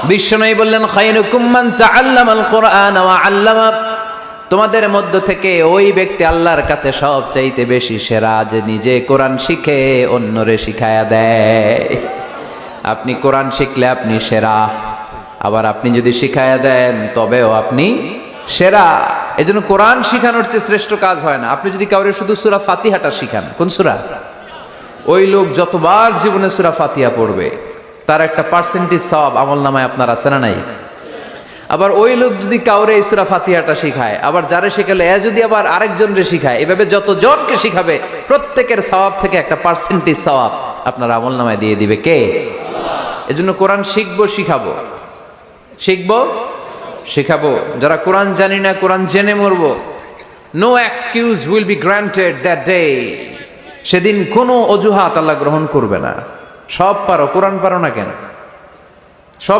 বিশ্বনবী বললেন খায়রুকুম মান তাআল্লামাল কুরআন ওয়া আল্লামা, তোমাদের মধ্য থেকে ওই ব্যক্তি আল্লাহর কাছে সবচাইতে বেশি সেরা যে নিজে কোরআন শিখে অন্যরে শিখায়া দেয়। আপনি কোরআন শিখলে আপনি সেরা, আবার আপনি যদি শিখায়া দেন তবেও আপনি সেরা। এজন্য কোরআন শিখানোর চেয়ে শ্রেষ্ঠ কাজ হয় না। আপনি যদি কাউরে শুধু সূরা ফাতিহাটা শিখান, কোন সূরা, ওই লোক যতবার জীবনে সূরা ফাতিহা পড়বে তার একটা পার্সেন্টেজ সওয়াব আমলনামায় আপনার আছে না নাই? আবার ওই লোক যদি কাউরে এই সূরা ফাতিহাটা শিখায়, আবার যারে শিখালে এ যদি আবার আরেকজনরে শিখায়, এভাবে যতজনকে শিখাবে প্রত্যেকের সওয়াব থেকে একটা পার্সেন্টেজ সওয়াব আপনার আমলনামায় দিয়ে দিবে কে? এজন্য কোরআন শিখবো, শিখাবো, শিখবো, শিখাবো। যারা কোরআন জানি না, কোরআন জেনে মরবো, no excuse will be granted that day. সেদিন কোনো অজুহাত আল্লাহ গ্রহণ করবে না। সব পারো, কোরআন পারো না কেন?